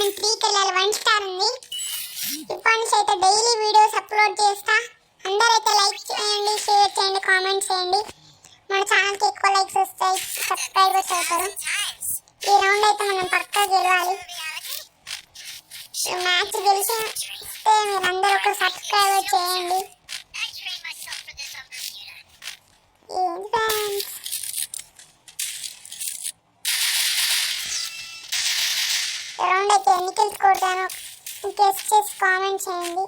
నేను 3కి వెళ్ళాలి. 1 స్టార్ ఉంది. ఇప్పటి నుంచి అయితే డైలీ వీడియోస్ అప్లోడ్ చేస్తా. అందరైతే లైక్ చేయండి, షేర్ చేయండి, కామెంట్ చేయండి. మన ఛానల్కి ఎక్కువ లైక్స్ వస్తాయి, సబ్స్క్రైబర్స్ అవుతారు. ఈ రౌండ్ అయితే మనం పక్కా గెలవాలి. ఈ మ్యాచ్ గెలిస్తే మీరందరూ ఒక సబ్స్క్రైబర్ చేయండి. రౌండ్ అయితే ఎన్ని కిల్స్ కొడతానో గెస్ చేసి కామెంట్ చేయండి.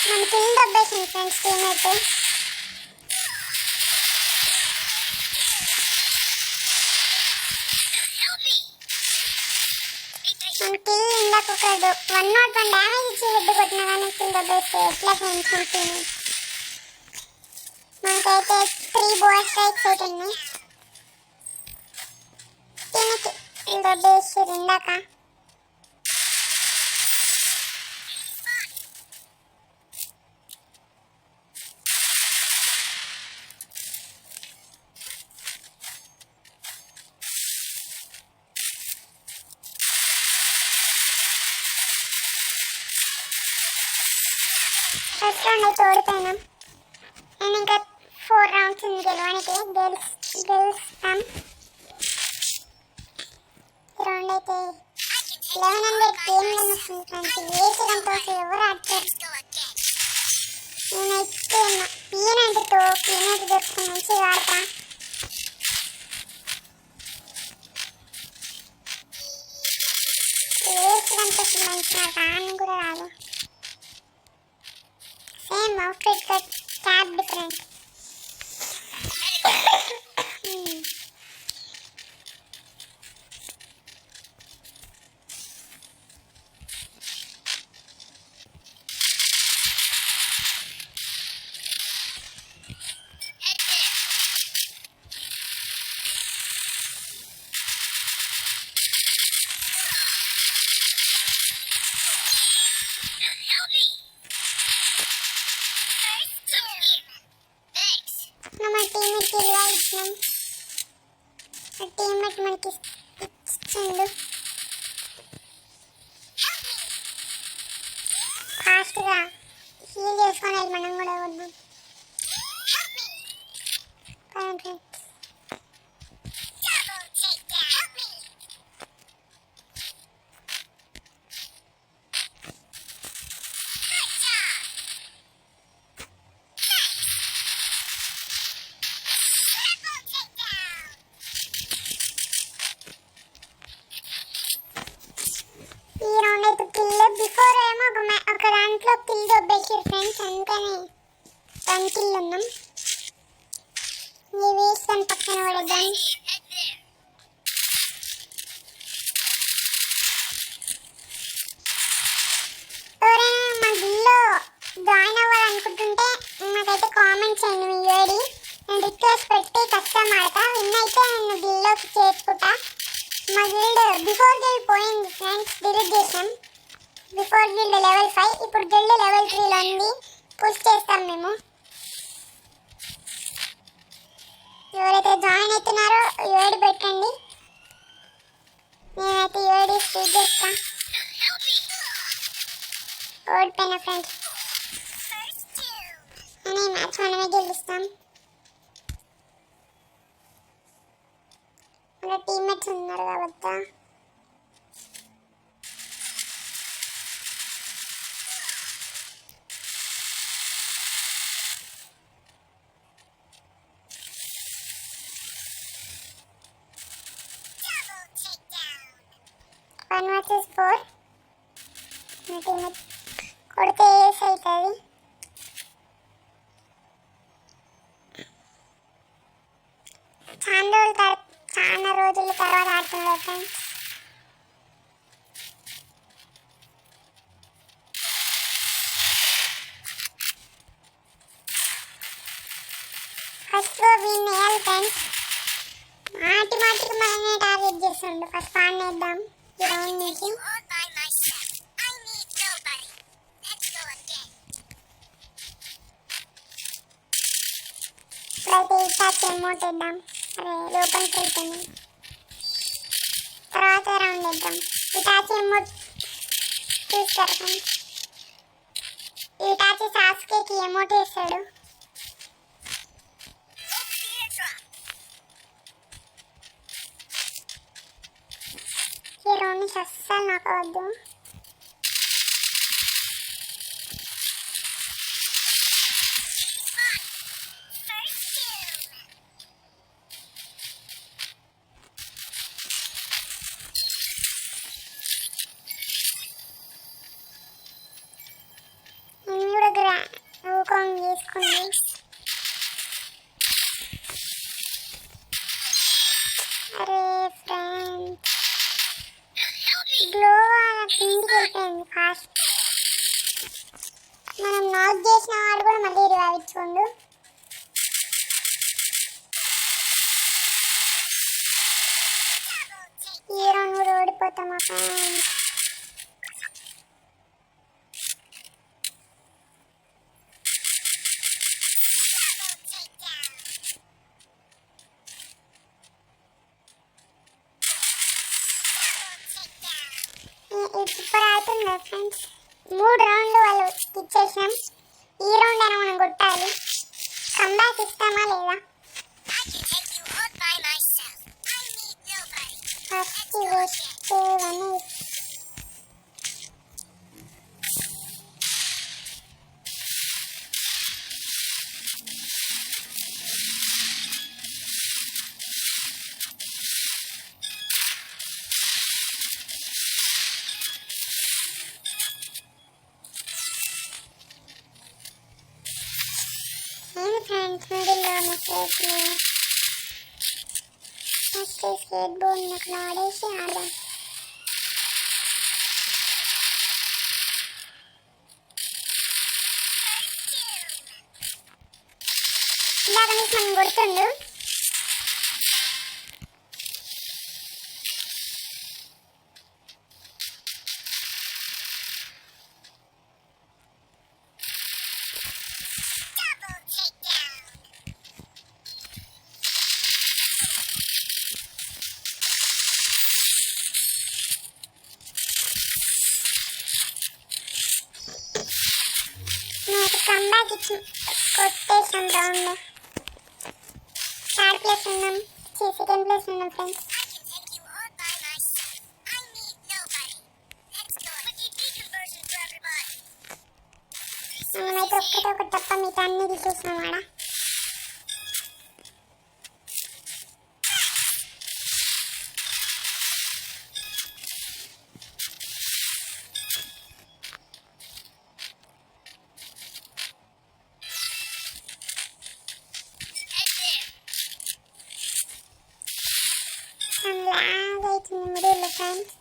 మన కిల్ దొబ్బేసింది ఫ్రెండ్స్ టీమేట్. మన కిల్ ఇందాక ఒక 101 డ్యామేజ్ ఇచ్చి హెడ్ కొట్టినా కానీ కిల్ దొబ్బేస్తే ఎట్లా ఫ్రెండ్స్ మన టీమేట్. మనకైతే 3 బోర్ స్ట్రైక్స్ అవుతున్నాయి. టీమేట్ కిల్ దొబ్బేసి ఇందాక. ఫస్ట్ రౌండ్ అయితే ఓడిపోయినాం. నేను ఇంకా 4 రౌండ్స్ ఉంది గెలవడానికి. గెలుస్తాం. రౌండ్ అయితే 1100 గేమ్లను వస్తుంది ఫ్రెండ్స్. వేసడంతో ఎవరు ఆడతారు. నేనైతే ఈయనంటితో ఈయనటి దొరుకుతుంది, మంచిగా ఆడతా. వేసడంతో మంచిగా రాను కూడా రాదు. Same outfit cut cap different. మన టీమేట్కి ఇలా ఇచ్చినాం. టీమేట్ మనకి ఇచ్చిండు. ఫాస్ట్గా హీల్ చేసుకొని మనం కూడా వద్దాం. బిఫోర్ ఏమో ఒక దాంట్లో కిల్ దొబ్బేసారు ఫ్రెండ్స్, అందుకని 10 కిల్ ఉన్నాం. ఈ వేస్తాను పక్కన పడేద్దాం. ఎవరైనా మా గిల్లో జాయిన్ అవ్వాలనుకుంటుంటే నాకైతే కామెంట్ చేయండి మీ యూఐడి. నేను రిక్వెస్ట్ పెట్టి కష్టం ఆడతా. విన్ అయితే నేను గిల్లోకి చేసుకుంటా. మా గిల్డ్ బిఫోర్ గిల్డ్ పోయింది ఫ్రెండ్స్, డిలీట్ చేసాం. బిఫోర్ గిల్డ్ లెవెల్ 5, ఇప్పుడు గిల్డ్ లెవెల్ 3లో ఉంది. పుష్ చేస్తాం మేము. ఎవరైతే జాయిన్ అవుతున్నారో యూఐడి పెట్టండి. నేనైతే యూఐడి స్పీడ్ చేస్తా. ఓడిపోయిన ఫ్రెండ్స్. నేను ఈ మ్యాచ్ మనమే గెలుస్తాం. మన టీమ్మేట్స్ ఉన్నారు కాబట్టి వన్ వర్సెస్ 4. నా టీమ్మేట్ కొడితే ఏస్ అవుతుంది. చాలా రోజుల తర్వాత ఆడుతున్నారు ఫ్రెండ్స్. ఫస్ట్ వీడిని వేయాలి ఫ్రెండ్స్. మాటికి మనమే టార్గెట్ చేస్తుండు. ఫస్ట్ వాడిని వేద్దాం ఈ రౌండ్ నుంచి. ఇప్పుడైతే ఇటాచి అమౌంట్ వేద్దాం. అరే లోపలికి వెళ్తుంది. తర్వాత రౌండ్ వేద్దాం. ఇటాచి అమౌంట్ చూస్తారు ఫ్రెండ్స్. ఇటాచి సాస్కేకి అమౌంట్ వేస్తాడు. హీరోని అస్సలు నాకు వద్దు. చేసుకుంది. అరే ఫ్రెండ్స్ గ్లో కిందికి వెళ్ళిపోయింది ఫాస్ట్. మనం నాక్ చేసిన వాడు కూడా మళ్ళీ రివైవ్ ఇచ్చుకోండు. ఈ రౌండ్ కూడా ఓడిపోతామా ఫ్రెండ్స్. సూపర్ అవుతుంది ఫ్రెండ్స్. 3 రౌండ్లు వాళ్ళు ఇచ్చేసాం. ఈ రౌండ్ అయినా మనం కొట్టాలి. కంబ్యాక్ ఇస్తామా లేదా? ఫస్ట్ వస్తే ఫ్రెండ్స్ మిడిల్లో మెసేజ్ స్కేట్ బోర్డ్ నాకు ఆడేసి ఆడదాం. ఇందాక నుంచి మనం కొడుతుండు. కంబ్యాక్ ఇచ్చి కొట్టేసాం రౌండ్. 3rd ప్లేస్ ఉన్నాం. 2nd ప్లేస్ ఉన్నాం ఫ్రెండ్స్. మనమైతే ఒక్కటే ఒకటి తప్ప మిగతా అన్ని తీసేసినాం ఆడ. లాగ్ అవుతుంది మిడిల్లో ఫ్రెండ్స్.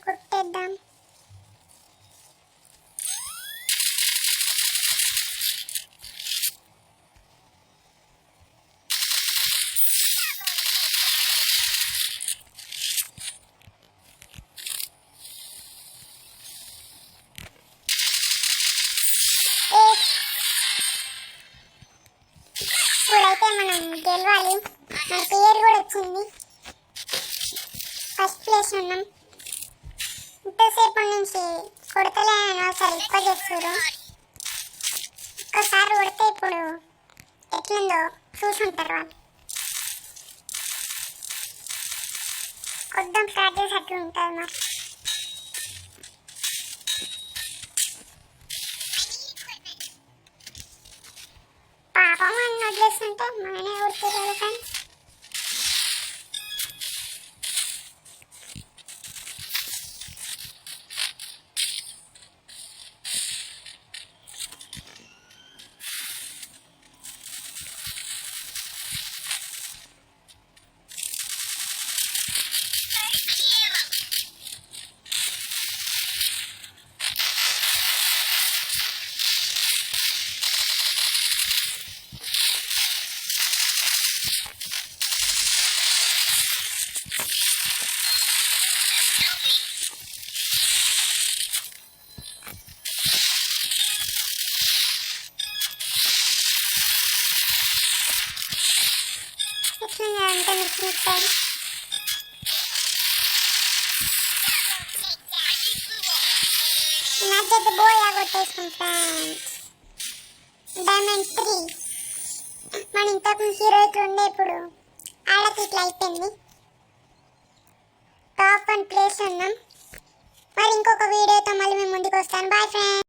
కొట్టేద్దాం. ఇప్పుడైతే మనం గెలవాలి. మన పేరు కూడా వచ్చింది. ఫస్ట్ ప్లేస్ ఉన్నాం. ఇంతసేపు నుంచి కొడతలే అని ఒకసారి ఎక్కువ చేస్తారు. ఒక్కసారి కొడితే ఇప్పుడు ఎట్లుందో చూసుంటారు వాళ్ళు. కొద్దాం స్టార్ట్ చేసి అట్లా ఉంటుంది మరి. చేసినాం కదా అంతా మిక్స్ మిక్స్ అయ్యి. నచ్చైతే బోయా కొట్టేసుకుంటాం ఫ్రెండ్స్. డైమండ్ 3 మన ఇంతకు హీరో ఇట్లా ఉండే, ఇప్పుడు ఆడకి ఇట్లా అయిపోయింది. టాప్ 1 ప్లేస్ ఉన్నాం. మరి ఇంకొక వీడియోతో మళ్ళీ మేము ముందుకు వస్తాను. Bye friends.